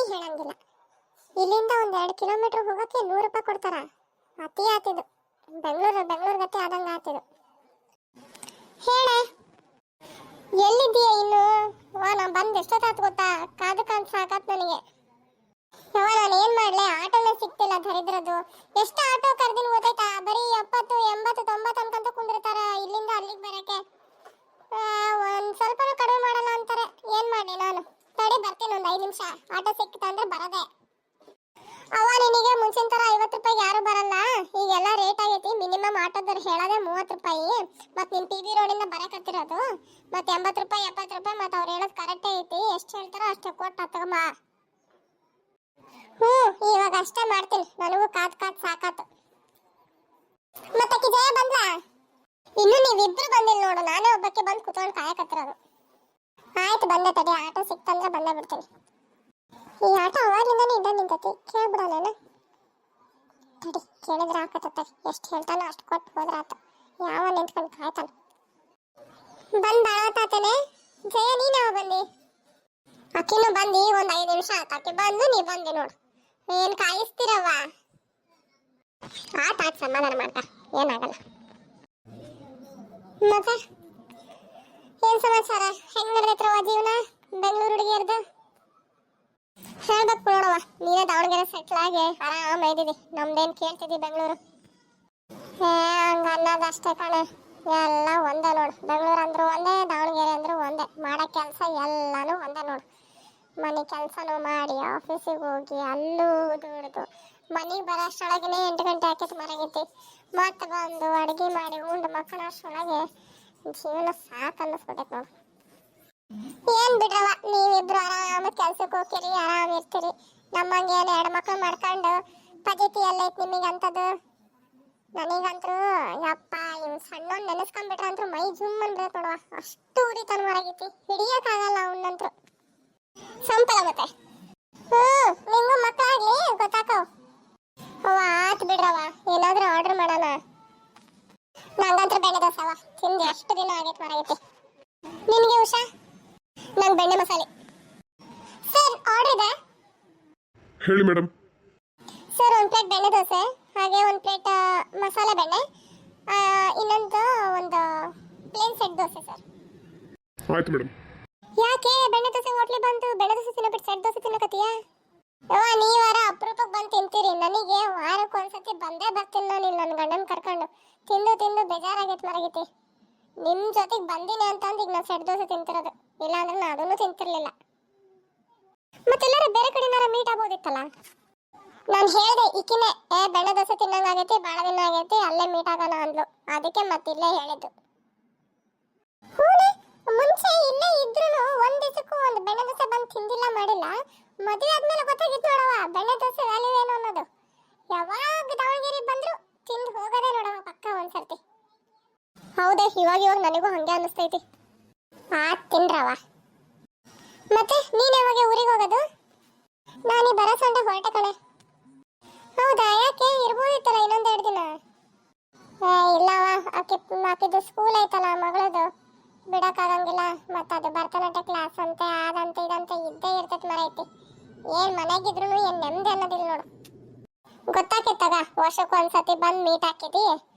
ನಾನೇ ಹೇಳಂಗಿಲ್ಲ. ಇಲ್ಲಿಂದ ಒಂದ್ 2 ಕಿಲೋಮೀಟರ್ ಹೋಗಕ್ಕೆ 100 ರೂಪಾಯಿ ಕೊಡ್ತಾರ. ಅತಿ ಆತಿದು. ಬೆಂಗಳೂರು ಗತಿ ಆದಂಗ ಆತಿದು. ಹೇಳೆ, ಎಲ್ಲಿದ್ದೀಯ ಇನ್ನು? ನಾ ಬಂದ್ ಎಷ್ಟೊತ್ತಾತ್ ಗೊತ್ತಾ? ಕಾದು ಸಾಕಾತ್ ನನಗೆ. ನಾನು ಏನ್ ಮಾಡ್ಲೆ? ಆಟೋನೇ ಸಿಕ್ತಿಲ್ಲ ದರಿದ್ರದ್ದು. ಎಷ್ಟು ಆಟೋ ಕರ್ದಿನ ಗೊತ್ತಾಯ್ತಾ? ಬರೀ 70, 80, 90 ಅನ್ಕಂತ ಕುಂದಿರ್ತಾರ ಇಲ್ಲಿಂದ ಅಲ್ಲಿಗೆ ಬರಕ್ಕೆ. ಒಂದ್ ಸ್ವಲ್ಪ ಕಡಿಮೆ ಮಾಡಲ್ಲ ಅಂತಾರೆ. ಏನ್ ಮಾಡಿ ನಾನು? ತಡಿ ಬರ್ತೀನಿ, ಒಂದ್ 5 ನಿಮಿಷ. ಆಟೋ ಸಿಕ್ತ ಅಂದ್ರೆ ಬರದೆ. ನಿನಗೆ ಮುಂಚಿನ ತರ 50 ರೂಪಾಯಿಗೆ ಯಾರು ಬರಲ್ಲ. ಈಗೆಲ್ಲ ರೇಟ್ ಆಗೈತಿ. ಮಿನಿಮಮ್ ಆಟೋದವ್ರು ಹೇಳೋದೇ 30 ರೂಪಾಯಿ. ಮತ್ ನಿನ್ PB ರೋಡಿಂದ ಬರಕತ್ತಿರೋದು ಮತ್ತೆ 80 ರೂಪಾಯಿ 70 ರೂಪಾಯಿ. ಮತ್ತೆ ಅವ್ರು ಹೇಳೋದು ಕರೆಕ್ಟ್ ಐತಿ. ಎಷ್ಟು ಹೇಳ್ತಾರೋ ಅಷ್ಟು ಕೊಟ್ಟು ತಗೊಂಬ. ಇವಾಗ ಅಷ್ಟೇ ಮಾಡ್ತೀನಿ. ನನಗೂ ಕಾದ್ ಸಾಕಾತು. ಮತ್ತೆ ಜಯ ಬಂದ್ಲ? ಇನ್ನು ನೀವಿಬ್ರು ಬಂದಿಲ್ಲ ನೋಡು. ನಾನೇ ಒಬ್ಬಕ್ಕೆ ಬಂದು ಕುತ್ಕೊಂಡು ಕಾಯಕತ್ತಿರೋದು. ಆಯ್ತು, ಬಂದೆ. ತಡಿ, ಆಟೋ ಸಿಕ್ತಂದ್ರೆ ಬಂದೇ ಬಿಡ್ತೀನಿ. ಈ ಆಟೋ ಅವಾಗ್ಲಿಂದಾನೇ ನಿಂತೈತಿ. ಕೇಳ್ಬಿಡೋಣ. ತಡಿ, ಕೇಳಿದ್ರೆ ಆಕತ್ತ. ಎಷ್ಟು ಹೇಳ್ತಾನೋ ಅಷ್ಟು ಕೊಟ್ಟು ಹೋದ್ರ ಆತ. ಯಾವ ನಿಂತ್ಕೊಂಡು ಕಾಯ್ತಾನ. ಬಂದ್ ಬಾಳತಾತನೆ. ಜಯ, ನೀನ್ ಯಾವ ಬಂದಿ? ಅಕ್ಕಿನೂ ಬಂದಿ. ಒಂದ್ 5 ನಿಮಿಷ ಆತ. ಅಕ್ಕಿ ಬಂದು ನೀ ಬಂದಿ ನೋಡು. ಏನ್ ಕಾಯಿಸ್ತಿರವ್ವ? ಆತ ಸಮಾಧಾನ ಮಾಡ್ತಾ, ಏನಾಗಲ್ಲ. ಮತ್ತೆ ಏನ್ ಸಮಾಚಾರ? ಹೆಂಗ್ ನಡೆದೈತ್ರವ ಜೀವನ ಬೆಂಗಳೂರು ಹುಡುಗಿಯರ್ದು? ಹೇಳ್ಬೇಕು ನೋಡವ. ನೀನೇ ದಾವಣಗೆರೆ ಸೆಟ್ಲ್ ಆಗಿ ಆರಾಮ ಇದ್ದೀವಿ. ನಮ್ದೇನ್ ಕೇಳ್ತಿದ್ದಿ ಬೆಂಗಳೂರು? ಹಂಗ ಅನ್ನೋದಷ್ಟೇ ಕಣೆ. ಎಲ್ಲ ಒಂದೇ ನೋಡು. ಬೆಂಗಳೂರು ಅಂದ್ರು ಒಂದೇ, ದಾವಣಗೆರೆ ಅಂದ್ರು ಒಂದೇ. ಮಾಡೋ ಕೆಲಸ ಎಲ್ಲಾನು ಒಂದೇ ನೋಡು. ಮನೆ ಕೆಲಸನೂ ಮಾಡಿ, ಆಫೀಸಿಗೆ ಹೋಗಿ, ಅಲ್ಲೂ ದುಡ್ದು ಮನೆಗೆ ಬರೋಷ್ಟೊಳಗನೆ 8 ಗಂಟೆ ಆಕೈತಿ ಮರಗೈತಿ. ಮತ್ತೆ ಬಂದು ಅಡುಗೆ ಮಾಡಿ ಉಂಡು ಮಕ್ಕಳ ಅಷ್ಟೊಳಗೆ ಜೀವನ ಸಾಕು ಅನ್ನಿಸ್ಬಿಟ್ಟೈತೆ ನೋಡು. ಏನ್ ಬಿಡ್ರವ, ನೀವಿಬ್ರು ಆರಾಮ ಕೆಲ್ಸಕ್ಕೆ ಹೋಗ್ತೀರಿ, ಆರಾಮ್ ಇರ್ತೀರಿ. ನಮ್ಮಂಗೆ ಏನು 2 ಮಕ್ಳು ಮಾಡ್ಕೊಂಡು ಪದ್ಧತಿ ಎಲ್ಲ ಐತಿ ನಿಮಗಂತದ್ದು. ನನಗಂತೂ ಯಪ್ಪ, ಇವ್ ಸಣ್ಣವನ್ ನೆನೆಸ್ಕೊಂಡ್ಬಿಟ್ರಂತೂ ಮೈ ಜುಮ್ ಅನ್ಬೇಕು ನೋಡುವ. ಅಷ್ಟು ಉರಿತನ ಮಾಡಾಗೈತಿ. ಹಿಡಿಯಕ್ಕಾಗಲ್ಲ ಅವನಂತೂ. ಸಂಪಲ ಮತ್ತೆ ನಿಂಗೂ ಮಕ್ಕಳಾಗ್ಲಿ ಗೊತ್ತಾಕವ್. ಆತ್ ಬಿಡ್ರವ, ಏನಾದ್ರೂ ಆರ್ಡರ್ ಮಾಡೋಣ. ನಂಗಂತೂ ಬೆಣ್ಣೆ ದೋಸೆವ ತಿಂದು ಎಷ್ಟು ದಿನ ಆಗೈತೆ ಮಾಡಾಗೈತಿ. ನಿನ್ಗೆ ಉಷಾ? ನಂಗೆ ಬೆಣ್ಣೆ ಮಸಾಲೆ. ಸರ್, ಆರ್ಡರ್ ಇದೆ. ಹೇಳಿ ಮೇಡಮ್. ಸರ್, 1 ಪ್ಲೇಟ್ ಬೆಣ್ಣೆ ದೋಸೆ, ಹಾಗೆ 1 ಪ್ಲೇಟ್ ಮಸಾಲೆ ಬೆಣ್ಣೆ, ಇನ್ನೊಂದು ಒಂದು ಪ್ಲೇನ್ ಸೆಟ್ ದೋಸೆ ಸರ್. ಆಯ್ತು ಮೇಡಮ್. ಯಾಕೆ ಬೆಣ್ಣೆ ದೋಸೆ ಹೋಟ್ಲಿಗೆ ಬಂದು ಬೆಣ್ಣೆ ದೋಸೆ ತಿನ್ನಬಿಟ್ಟು ಸೆಟ್ ದೋಸೆ ತಿನ್ನಕತ್ತೀಯ? ನೀವಾರ ಅಪರೂಪಕ್ಕೆ ಬಂದು ತಿಂತೀರಿ. ನನಗೆ ವಾರಕ್ಕೆ ಒಂದ್ಸತಿ ಬಂದೇ ಬರ್ತೀನಿ ನಾನು ಇಲ್ಲಿ ನನ್ನ ಗಂಡನ ಕರ್ಕೊಂಡು. ತಿಂದು ಬೇಜಾರಾಗೈತೆ ಮರಗೈತಿ. ನಿಮ್ಮ ಜೊತೆಗೆ ಬಂದಿನಿ ಅಂತಂದು ಈಗ ನಾನು ಸೆಟ್ ದೋಸೆ ತಿಂತಿರೋದು. ಇಲ್ಲಾಂದ್ರೆ ನಾನು ಅದನ್ನು ತಿಂತಿರ್ಲಿಲ್ಲ. ಮತ್ತೆಲ್ಲರೂ ಬೇರೆ ಕಡೆನಾರ ಮೀಟ್ ಆಗ್ಬೋದಿತ್ತಲ್ಲ. ನಾನು ಹೇಳಿದೆ ಈಕಿನೇ, ಬೆಣ್ಣೆ ದೋಸೆ ತಿನ್ನಂಗಾಗೈತಿ, ಭಾಳ ದಿನ ಆಗೈತಿ, ಅಲ್ಲೇ ಮೀಟ್ ಆಗೋಣ ಅಂದ್ಲು. ಅದಕ್ಕೆ ಮತ್ತಿಲ್ಲೇ ಹೇಳಿದ್ದು. ಮುಂಚೆ ಇಲ್ಲೇ ಇದ್ರು ಒಂದ್ ದಿವಸಕ್ಕೂ ಒಂದು ಬೆಣ್ಣೆ ದೋಸೆ ಬಂದು ತಿಂದಿಲ್ಲ, ಮಾಡಿಲ್ಲ. ಮದುವೆ ಆದ್ಮೇಲೆ ಗೊತ್ತಾಗಿತ್ತು ನೋಡವ ಬೆಣ್ಣೆ ದೋಸೆ ವ್ಯಾಲ್ಯೂ ಏನು ಅನ್ನೋದು. ಯಾವಾಗ ದಾವಣಗೆರೆ ಬಂದ್ರು ತಿಂದು ಹೋಗೋದೇ ನೋಡವ ಪಕ್ಕ ಒಂದ್ಸರ್ತಿ. ಹೌದೇ, ಇವಾಗ ನನಗೂ ಹಂಗೆ ಅನ್ನಿಸ್ತೈತಿ. ತಿನ್ರವ. ಮತ್ತೆ ನೀನ್ ಯಾವಾಗ ಊರಿಗೆ ಹೋಗೋದು? ನಾನು ಈ ಬರೋ ಸಂಡೆ ಹೊರಟೆ ಕಣೆ. ಹೌದಾ, ಯಾಕೆ? ಇರ್ಬೋದಿತ್ತಲ್ಲ ಇನ್ನೊಂದ್ 2 ದಿನ. ಇಲ್ಲವ, ಆಕಿದು ಸ್ಕೂಲ್ ಐತಲ್ಲ ಮಗಳದು, ಬಿಡಕ್ಕಾಗಂಗಿಲ್ಲ. ಮತ್ತೆ ಅದು ಭರತನಾಟ್ಯ ಕ್ಲಾಸ್ ಅಂತೆ, ಅದಂತೆ ಇದಂತೆ ಇದ್ದೇ ಇರ್ತೈತಿ ಮರೈತಿ. ಏನ್ ಮನೆಗಿದ್ರು ಏನ್ ನೆಮ್ಮದಿ ಅನ್ನೋದಿಲ್ಲ ನೋಡು. ಗೊತ್ತಾಕೈತಗ, ವರ್ಷಕ್ಕೆ ಒಂದ್ಸತಿ ಬಂದು ಮೀಟ್ ಹಾಕಿದಿ,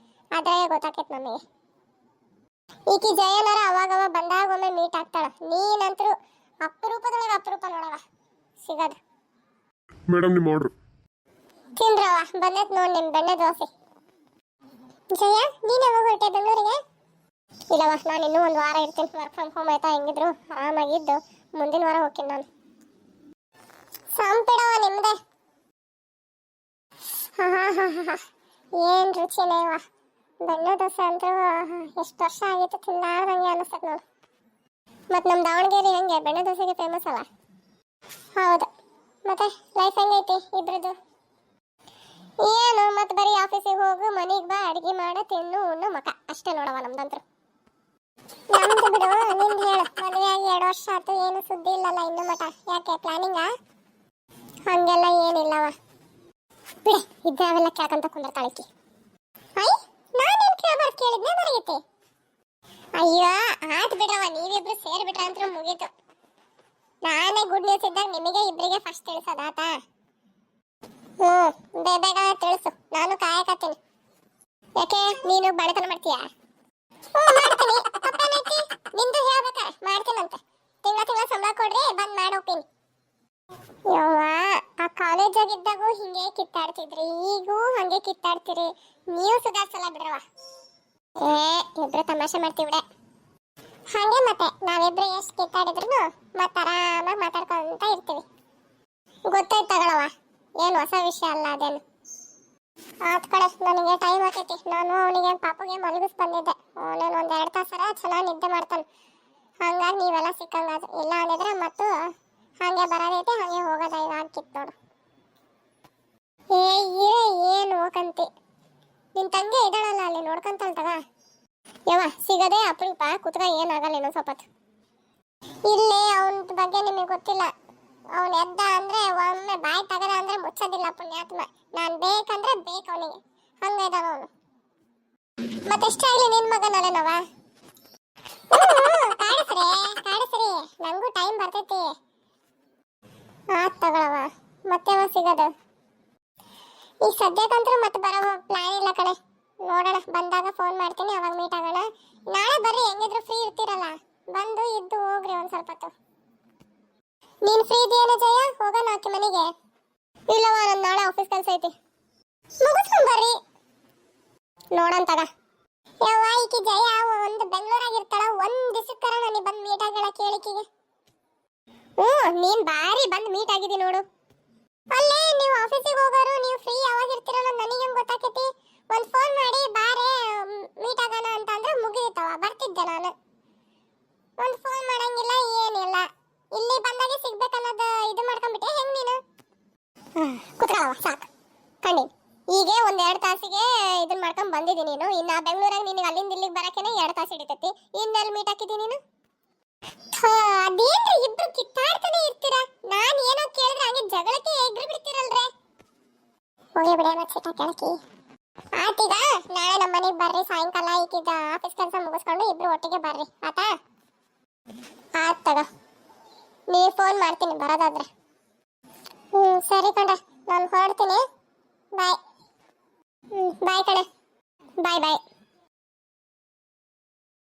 ಅದ್ರಾಗೆ ಗೊತ್ತಾಕೈತಿ ನಮಗೆ. ಈಕಿ ಜಯನರ ಅವಾಗವ ಬಂದಾಗ ಒಮ್ಮೆ ಮೀಟ್ ಆಗ್ತಾಳ. ನೀನಂತರೂ ಅಪರೂಪದೊಳಗೆ ಅಪರೂಪ ನೋಡವ ಸಿಗದು. ಮೇಡಮ್, ನಿಮ್ಮ ಆರ್ಡರ್. ತಿನ್ರವ, ಬಂದೈತ್ ನೋಡಿ ನಿಮ್ ಬೆಣ್ಣೆ ದೋಸೆ. ಜಯ, ನೀನ್ ಯಾವಾಗ ಹೊರಟೆ ಬೆಂಗಳೂರಿಗೆ? ಇಲ್ಲವ, ನಾನು ಇನ್ನೂ 1 ವಾರ ಇರ್ತೀನಿ. ವರ್ಕ್ ಫ್ರಮ್ ಹೋಮ್ ಆಯ್ತಾ, ಹೆಂಗಿದ್ರು ಆರಾಮಾಗಿದ್ದು ಮುಂದಿನ ವಾರ ಹೋಗ್ತೀನಿ ನಾನು. ಸಂಪಿಡವ ನಿಮ್ದೆ. ಏನ್ ರುಚಿನೇವ ಬೆಣ್ಣೆ ದೋಸೆ ಅಂತೂ. ಎಷ್ಟು ವರ್ಷ ಆಗಿತ್ತು ತಿನ್ನಾರ್ದಂಗೆ ಅನಿಸ್ತದೆ ನೋಡು. ಮತ್ತು ನಮ್ಮ ದಾವಣಗೆರೆ ಹೆಂಗೆ ಬೆಣ್ಣೆ ದೋಸೆಗೆ ಫೇಮಸ್ ಅಲ್ಲ? ಹೌದು. ಮತ್ತೆ ಲೈಫ್ ಹೆಂಗೈತಿ ಇಬ್ರದ್ದು? ಏನು ಮತ್ತೆ ಬರೀ ಆಫೀಸಿಗೆ ಹೋಗು, ಮನೆಗೆ ಬಾ, ಅಡುಗೆ ಮಾಡ, ತಿನ್ನು, ಉಣ್ಣು, ಮಕ ಅಷ್ಟೇ ನೋಡವ ನಮ್ದಂತ್ರು. ನಮ್ದು ಬಿಡು, ನಿಂದು ಹೇಳು. ಮದುವೆ ಆಗಿ 2 ವರ್ಷ ಆಯ್ತು, ಏನು ಸುದ್ದಿ ಇಲ್ಲಲ್ಲ ಇನ್ನು ಮಟ. ಯಾಕೆ ಪ್ಲಾನಿಂಗಾ? ಹಂಗೆಲ್ಲ ಏನಿಲ್ಲವ ಬಿಡೆ. ಇದ್ದಾವೆಲ್ಲ ಕೇಳ್ಕೊಂತ ಕುಂದಿರ್ತಾಳಕಿ. ನಾನೇನು ಕೇಳಬಾರ್ದು ಕೇಳಿದ್ನೆ ಬರೀತಿ. ಅಯ್ಯೋ ಆತ್ ಬಿಡವ, ನೀವಿಬ್ರು ಸೇರ್ಬಿಟ್ರ ಅಂತ ಮುಗೀತು. ನಾನೇ ಗುಡ್ ನ್ಯೂಸ್ ಇದ್ದಾಗ ನಿಮಗೆ ಇಬ್ಬರಿಗೆ ಫಸ್ಟ್ ತಿಳಿಸೋದಾತ. ಬೇಗ ತಿಳಿಸು, ನಾನು ಕಾಯಕತ್ತೀನಿ. ಯಾಕೆ ನೀನು ಬಡತನ ಮಾಡ್ತೀಯಾ? ಮಾಡ್ತೀನಿ, ತಪ್ಪೇನೈತಿ? ನಿಂದು ಹೇಳ್ಬೇಕ, ಮಾಡ್ತೀನಂತೆ. ತಿಂಗಳ ಸಂಬಳ ಕೊಡ್ರಿ, ಬಂದ್ ಮಾಡಿ ಹೋಗ್ತೀನಿ. ಯವ್ವ, ಆ ಕಾಲೇಜಾಗಿದ್ದಾಗೂ ಹಿಂಗೆ ಕಿತ್ತಾಡ್ತಿದ್ರಿ, ಈಗೂ ಹಂಗೆ ಕಿತ್ತಾಡ್ತೀರಿ. ನೀವು ಸುಧಾರ್ಸಲ್ಲ ಬಿಡ್ರವ. ಇಬ್ರು ತಮಾಷೆ ಮಾಡ್ತೀವಿಡೆ. ಹಂಗೆ ಮತ್ತೆ ನಾವಿಬ್ರು ಎಷ್ಟು ಕಿತ್ತಾಡಿದ್ರು ಮತ್ತೆ ಆರಾಮಾಗಿ ಮಾತಾಡ್ಕೊಂತ ಇರ್ತೀವಿ. ಗೊತ್ತಾಯ್ತು ತಗೊಳವ, ಏನು ಹೊಸ ವಿಷಯ ಅಲ್ಲ ಅದೇನು. ಆತ್ ಕಡೆ, ನನಗೆ ಟೈಮ್ ಆಗ್ತೈತಿ. ನಾನು ಅವನಿಗೆ ಪಾಪುಗೆ ಮಲಗಿಸ್ ಬಂದಿದ್ದೆ. ಅವನೇನು ಒಂದ್ 2 ತಾಸರ ಚೆನ್ನಾಗಿ ನಿದ್ದೆ ಮಾಡ್ತಾನೆ. ಹಂಗಾಗಿ ನೀವೆಲ್ಲ ಸಿಕ್ಕಂಗಾದ್ರು. ಇಲ್ಲ ಅಂದಿದ್ರೆ ಮತ್ತು ಹಂಗೆ ಬರೋದೈತಿ, ಹಂಗೆ ಹೋಗೋದ. ಇದಾಗಿತ್ತು ನೋಡು. ಏನು ಹೋಗಂತಿ? ನಿನ್ ತಂಗಿ ಇದ್ದಾಳಲ್ಲ ಅಲ್ಲಿ, ನೋಡ್ಕೊಂತಾಳ ತಗ. ಯವ್ವ, ಸಿಗದೆ ಅಪರೂಪ. ಕುತ್ಕ, ಏನಾಗಲ್ಲ ಇನ್ನೊಂದು ಸ್ವಲ್ಪ. ಇಲ್ಲಿ ಅವನ ಬಗ್ಗೆ ನಿಮಗೆ ಗೊತ್ತಿಲ್ಲ. ಅವನು ಎದ್ದ ಅಂದ್ರೆ ಒಮ್ಮೆ ಬಾಯಿ ತಗದ ಅಂದ್ರೆ ಮುಚ್ಚೋದಿಲ್ಲ ಪುಣ್ಯಾತ್ಮ. ನಾನ್ ಬೇಕಂದ್ರೆ ಬೇಕು ಅವನಿಗೆ, ಹಂಗ ಇದ್ದಾನ ಅವನು. ಮತ್ತೆಷ್ಟೇ ಆಗ್ಲಿ ನಿನ್ ಮಗನಲ್ಲನವ. ಕಾಡಿಸ್ರಿ, ನಂಗೂ ಟೈಮ್ ಬರ್ತೈತಿ. ಆತ್ ತಗೊಳವ, ಮತ್ತೆ ಸಿಗದು. ಈ ಸದ್ಯಕ್ಕಂತೂ ಮತ್ತೆ ಬರೋ ಪ್ಲಾನ್ ಇಲ್ಲ ಕಣೆ. ನೋಡೋಣ, ಬಂದಾಗ ಫೋನ್ ಮಾಡ್ತೀನಿ, ಅವಾಗ ಮೀಟ್ ಆಗೋಣ. ನಾಳೆ ಬರ್ರಿ, ಹೆಂಗಿದ್ರು ಫ್ರೀ ಇರ್ತೀರಲ್ಲ, ಬಂದು ಇದ್ದು ಹೋಗ್ರಿ ಒಂದ್ ಸ್ವಲ್ಪ ಹೊತ್ತು. ನೀನ್ ಫ್ರೀ ಇದೆಯೇನೋ ಜಯ? ಹೋಗೋಣ ಆಕಿ ಮನೆಗೆ? ಇಲ್ಲವ, ನನ್ ನಾಳೆ ಆಫೀಸ್ ಕೆಲಸ ಐತಿ. ಮುಗಿಸ್ಕೊಂಡ್ ಬರ್ರಿ, ನೋಡೋಣ ತಗ. ಯವ್ವ, ಈಕಿ ಜಯ ಒಂದು ಬೆಂಗಳೂರಾಗಿರ್ತಾಳ. ಒಂದ್ ದಿವಸಕ್ಕರ ನನಗೆ ಬಂದು ಮೀಟ್ ಆಗೋಣ ಕೇಳಿಕಿಗೆ. ನೀನ್ ಬಾರಿ ಬಂದು ಮೀಟ್ ಆಗಿದಿ ನೋಡು. ಅಲ್ಲೇ ನೀವು ಆಫೀಸಿಗೆ ಹೋಗೋರು, ನೀವು ಫ್ರೀ ಯಾವಾಗ ಇರ್ತೀರಲ್ಲ ನನಗೆ ಹೆಂಗ್ ಗೊತ್ತಾಕೈತಿ? ಒಂದ್ ಫೋನ್ ಮಾಡಿ ಬಾರೆ ಮೀಟ್ ಆಗೋಣ ಅಂತ ಅಂದ್ರೆ ಮುಗಿದಿತ್ತವ, ಬರ್ತಿದ್ದೆ ನಾನು. ಒಂದ್ ಫೋನ್ ಮಾಡಂಗಿಲ್ಲ, ಏನಿಲ್ಲ. ಇಲ್ಲಿ ಬಂದಾಗೆ ಸಿಗ್ಬೇಕನ್ನೋದು ಇದು ಮಾಡ್ಕೊಂಡ್ಬಿಟ್ಟೆ ಹೆಂಗ್ ನೀನು? ಕುತ್ಕೊಳ್ಳವ, ಸಾಕು ಕಣ್ಣಿ. ಈಗ ಒಂದ್ 2 ತಾಸಿಗೆ ಇದನ್ನ ಮಾಡ್ಕೊಂಡ್ ಬಂದಿದ್ದೀನಿ ನೀನು. ಇನ್ನ ಬೆಂಗಳೂರಾಗ ನಿನಗೆ ಅಲ್ಲಿಂದ ಇಲ್ಲಿಗೆ ಬರಕೇನೆ 2 ತಾಸು ಹಿಡಿತೈತಿ. ಇನ್ನೆಲ್ಲಿ ಮೀಟ್ ಹಾಕಿದ್ದೀನಿ ನೀನು? ಅದೇನ್ರಿ ಇಬ್ರು ಕಿತ್ತಾಡ್ತಾನೆ ಇರ್ತೀರಾ? ನಾನ್ ಏನೋ ಕೇಳಿದ್ರೆ ಹಂಗೆ ಜಗಳಕ್ಕೆ ಎಗ್ರಿ ಬಿಡ್ತೀರಲ್ರೇ. ಹೋಗಿ ಬಿಡ ಮತ್ತೆ ಸಿಟ್ಟ ಕೇಳಕಿ. ಆತೀಗ ನಾಳೆ ನಮ್ಮ ಮನೆಗೆ ಬರ್ರಿ ಸಾಯಂಕಾಲ. ಈಗೀಗ ಆಫೀಸ್ ಕೆಲಸ ಮುಗಿಸ್ಕೊಂಡು ಇಬ್ರು ಒಟ್ಟಿಗೆ ಬರ್ರಿ, ಆತಾ? ಆತ್ ತಗ, ನೀವು ಫೋನ್ ಮಾಡ್ತೀನಿ ಬರೋದಾದ್ರೆ. ಸರಿ ಕಣ್ಣ, ನಾನು ಹೊರಡ್ತೀನಿ. ಬಾಯ್. ಬಾಯ್ ಕಣೆ, ಬಾಯ್ ಬಾಯ್.